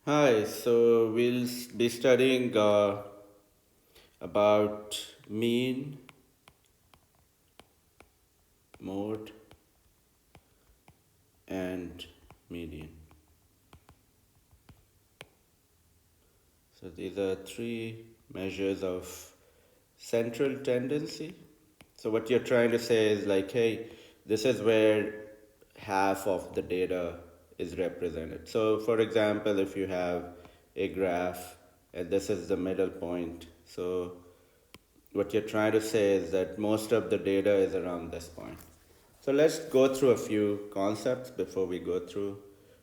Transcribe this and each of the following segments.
Hi, so we'll be studying about mean, mode, and median. So these are three measures of central tendency. So what you're trying to say is like, hey, this is where half of the data is represented. So for example, if you have a graph and this is the middle point, so what you're trying to say is that most of the data is around this point. So let's go through a few concepts before we go through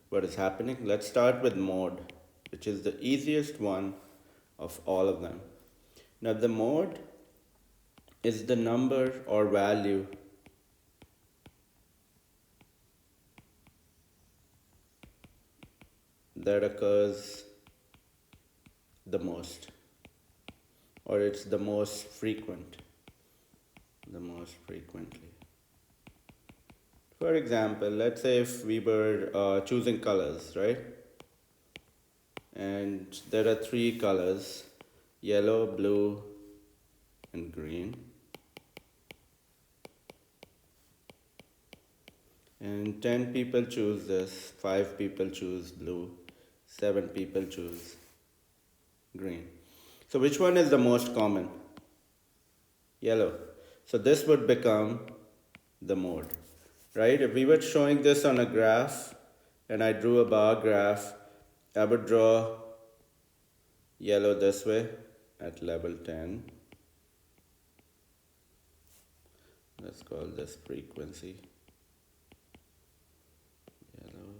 what is happening. Let's start with mode, which is the easiest one of all of them. Now, the mode is the number or value that occurs the most, or it's the most frequent, the most frequently. For example, let's say if we were choosing colors, right? And there are three colors: yellow, blue, and green. And 10 people choose this, 5 people choose blue, 7 people choose green. So, which one is the most common? Yellow. So, this would become the mode, right? If we were showing this on a graph and I drew a bar graph, I would draw yellow this way at level 10. Let's call this frequency yellow.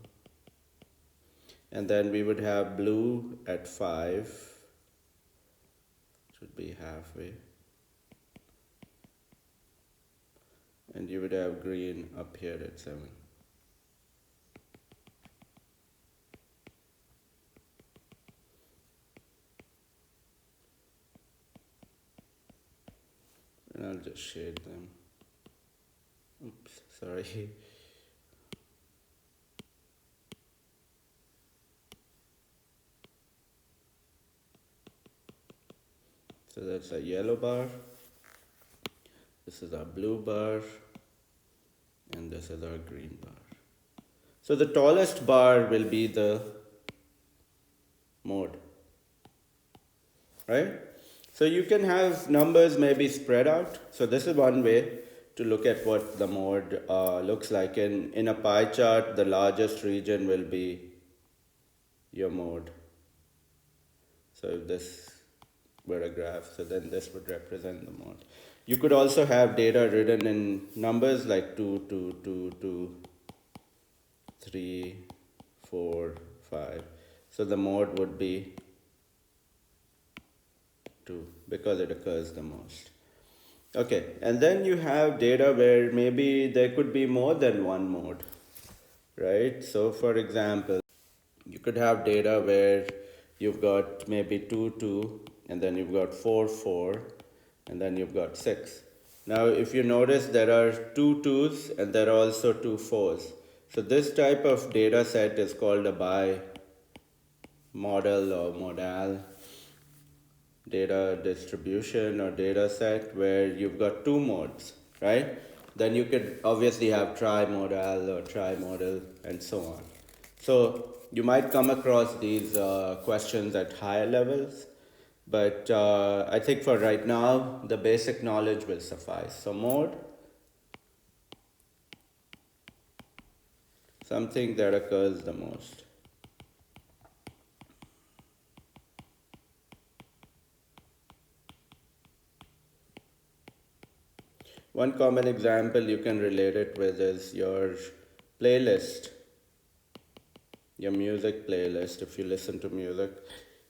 And then we would have blue at 5, should be halfway. And you would have green up here at 7. And I'll just shade them. Oops, sorry. So that's a yellow bar. This is our blue bar. And this is our green bar. So the tallest bar will be the mode, right? So you can have numbers maybe spread out. So this is one way to look at what the mode looks like. In a pie chart, the largest region will be your mode. So if this were a graph, so then this would represent the mode. You could also have data written in numbers like 2, 2, 2, 2, 3, 4, 5. So the mode would be 2 because it occurs the most. Okay, and then you have data where maybe there could be more than one mode, right? So for example, you could have data where you've got maybe 2, 2, and then you've got 4, 4, and then you've got 6. Now, if you notice, there are two 2's and there are also two 4's. So this type of data set is called a bi-model or modal data distribution or data set where you've got two modes, right? Then you could obviously have trimodal or trimodal and so on. So you might come across these questions at higher levels, but I think for right now, the basic knowledge will suffice. So mode, something that occurs the most. One common example you can relate it with is your playlist, your music playlist. If you listen to music,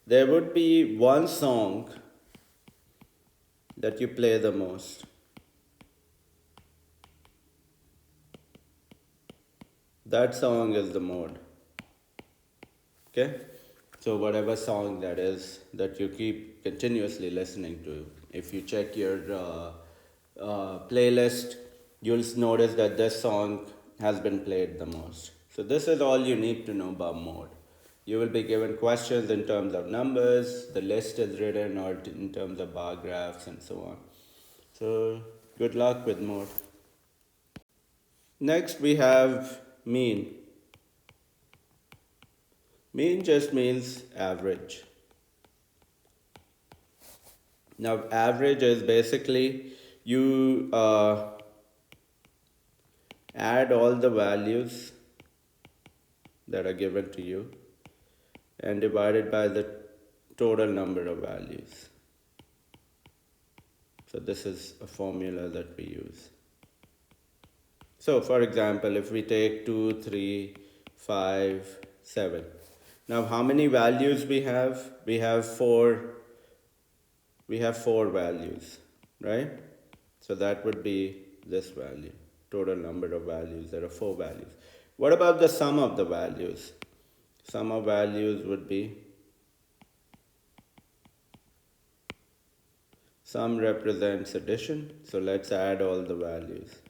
there would be one song that you play the most. That song is the mode. Okay? So, whatever song that is that you keep continuously listening to, if you check your playlist, you'll notice that this song has been played the most. So, this is all you need to know about mode. You will be given questions in terms of numbers, the list is written, or in terms of bar graphs and so on. So good luck with more. Next we have mean. Mean just means average. Now average is basically you add all the values that are given to you and divide it by the total number of values. So this is a formula that we use. So for example, if we take 2, 3, 5, 7. Now how many values we have? We have four values, right? So that would be this value, total number of values. There are four values. What about the sum of the values? Sum of values would be, sum represents addition, so let's add all the values.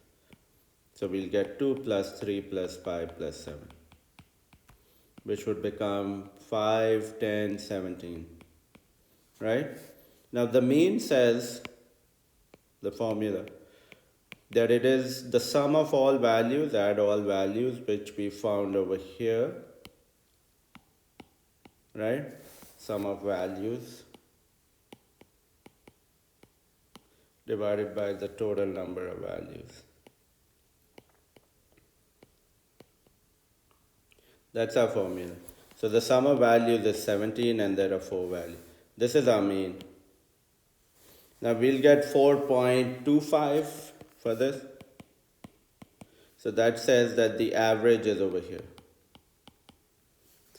So we'll get 2 plus 3 plus 5 plus 7, which would become 5, 10, 17, right? Now the mean says, the formula, that it is the sum of all values, add all values, which we found over here, right? Sum of values divided by the total number of values. That's our formula. So the sum of values is 17 and there are four values. This is our mean. Now we'll get 4.25 for this. So that says that the average is over here.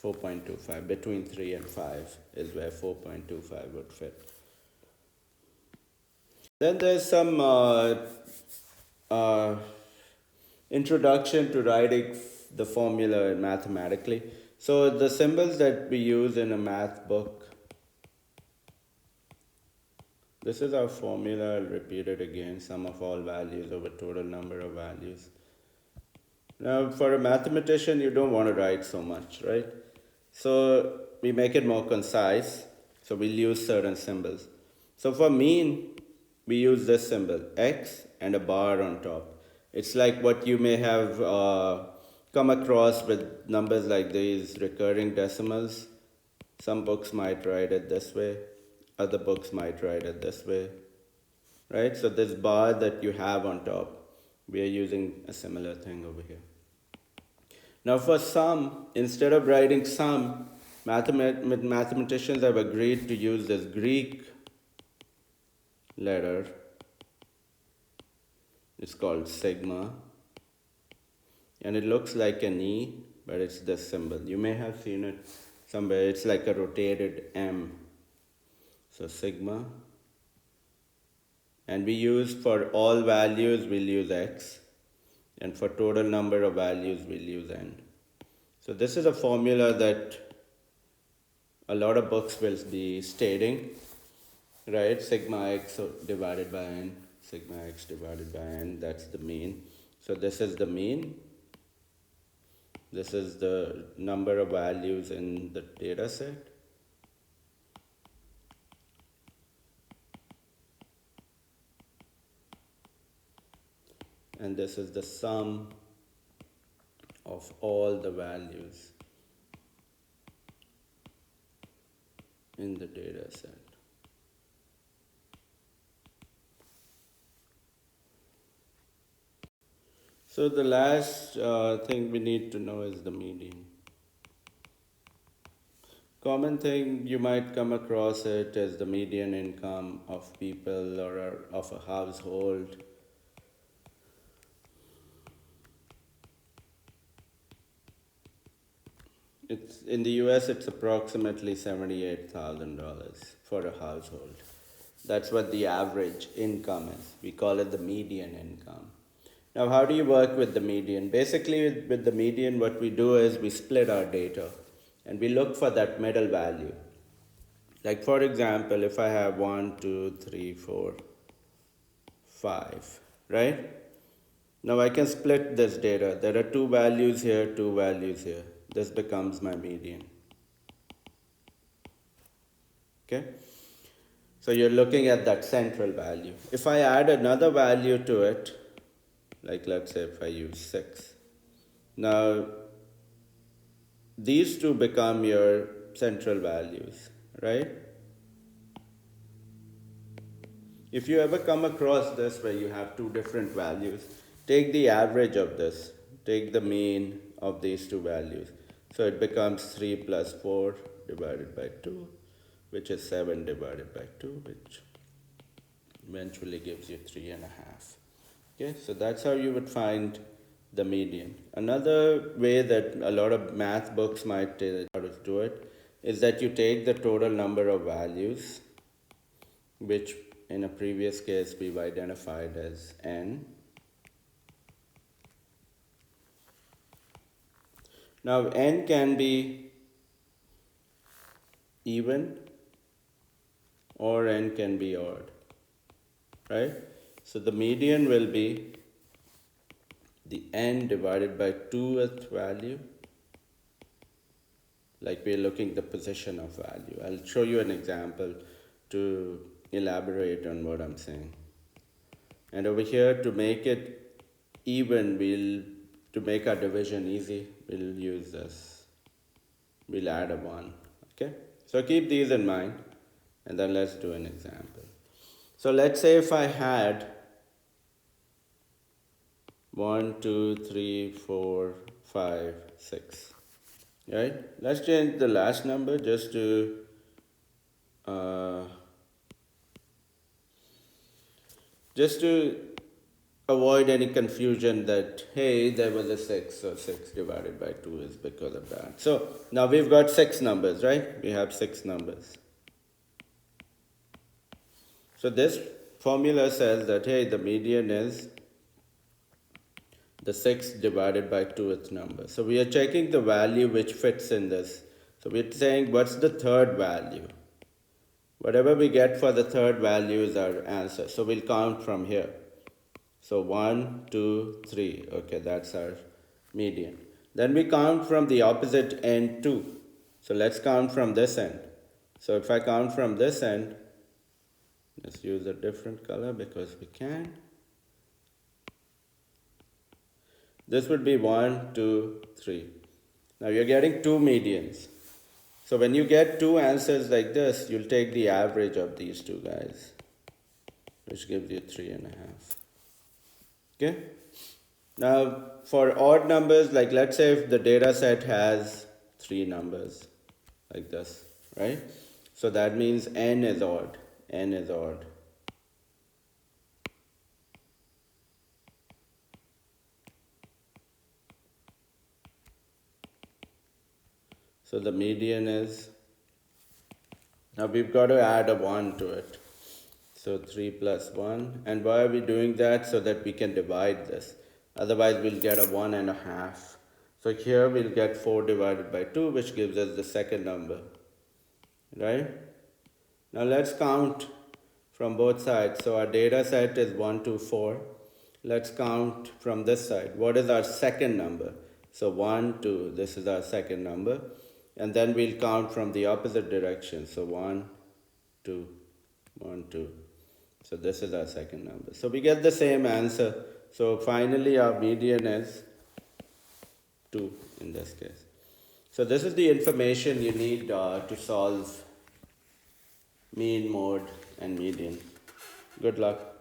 4.25, between 3 and 5 is where 4.25 would fit. Then there's some uh, introduction to writing the formula mathematically. So the symbols that we use in a math book, this is our formula. I'll repeat it again, sum of all values over total number of values. Now for a mathematician, you don't want to write so much, right? So we make it more concise. So we'll use certain symbols. So for mean, we use this symbol, X and a bar on top. It's like what you may have come across with numbers like these, recurring decimals. Some books might write it this way, other books might write it this way, right? So this bar that you have on top, we are using a similar thing over here. Now for sum, instead of writing sum, mathematicians have agreed to use this Greek letter. It's called sigma. And it looks like an E, but it's this symbol. You may have seen it somewhere. It's like a rotated M. So sigma. And we use, for all values, we'll use X. And for total number of values, we'll use N. So this is a formula that a lot of books will be stating, right? Sigma X divided by N. Sigma X divided by N, that's the mean. So this is the mean. This is the number of values in the data set. And this is the sum of all the values in the data set. So the last thing we need to know is the median. Common thing you might come across it is the median income of people or of a household. It's in the US it's approximately $78,000 for a household. That's what the average income is. We call it the median income. Now, how do you work with the median? Basically, with the median, what we do is we split our data and we look for that middle value. Like, for example, if I have 1, 2, 3, 4, 5, right? Now, I can split this data. There are two values here, two values here. This becomes my median. Okay? So you're looking at that central value. If I add another value to it, like let's say if I use 6, now these two become your central values, right? If you ever come across this where you have two different values, take the average of this, take the mean of these two values. So it becomes 3 plus 4 divided by 2, which is 7 divided by 2, which eventually gives you 3.5. Okay, so that's how you would find the median. Another way that a lot of math books might how to do it is that you take the total number of values, which in a previous case we've identified as n. Now n can be even or n can be odd, right? So the median will be the n divided by 2th value, like we're looking the position of value. I'll show you an example to elaborate on what I'm saying. And over here, to make it even, to make our division easy, we'll use this. We'll add a 1, okay? So keep these in mind, and then let's do an example. So let's say if I had 1, 2, 3, 4, 5, 6, right? Let's change the last number just to avoid any confusion that, hey, there was a 6, so 6 divided by 2 is because of that. So now we've got 6 numbers, right? We have 6 numbers. So this formula says that, hey, the median is the 6 divided by 2th number. So we are checking the value which fits in this. So we're saying, what's the third value? Whatever we get for the third value is our answer. So we'll count from here. So 1, 2, 3. Okay, that's our median. Then we count from the opposite end too. So let's count from this end. So if I count from this end, let's use a different color because we can. This would be 1, 2, 3. Now you're getting two medians. So when you get two answers like this, you'll take the average of these two guys, which gives you 3.5. Okay? Now for odd numbers, like let's say if the data set has 3 numbers, like this, right? So that means n is odd. N is odd. So the median is, now we've got to add a 1 to it. So 3 plus 1. And why are we doing that? So that we can divide this. Otherwise we'll get a 1.5. So here we'll get 4 divided by 2, which gives us the second number. Right? Now let's count from both sides. So our data set is 1, 2, 4. Let's count from this side. What is our second number? So 1, 2, this is our second number. And then we'll count from the opposite direction. So 1, 2, 1, 2. So this is our second number. So we get the same answer. So finally our median is 2 in this case. So this is the information you need to solve mean, mode, and median. Good luck.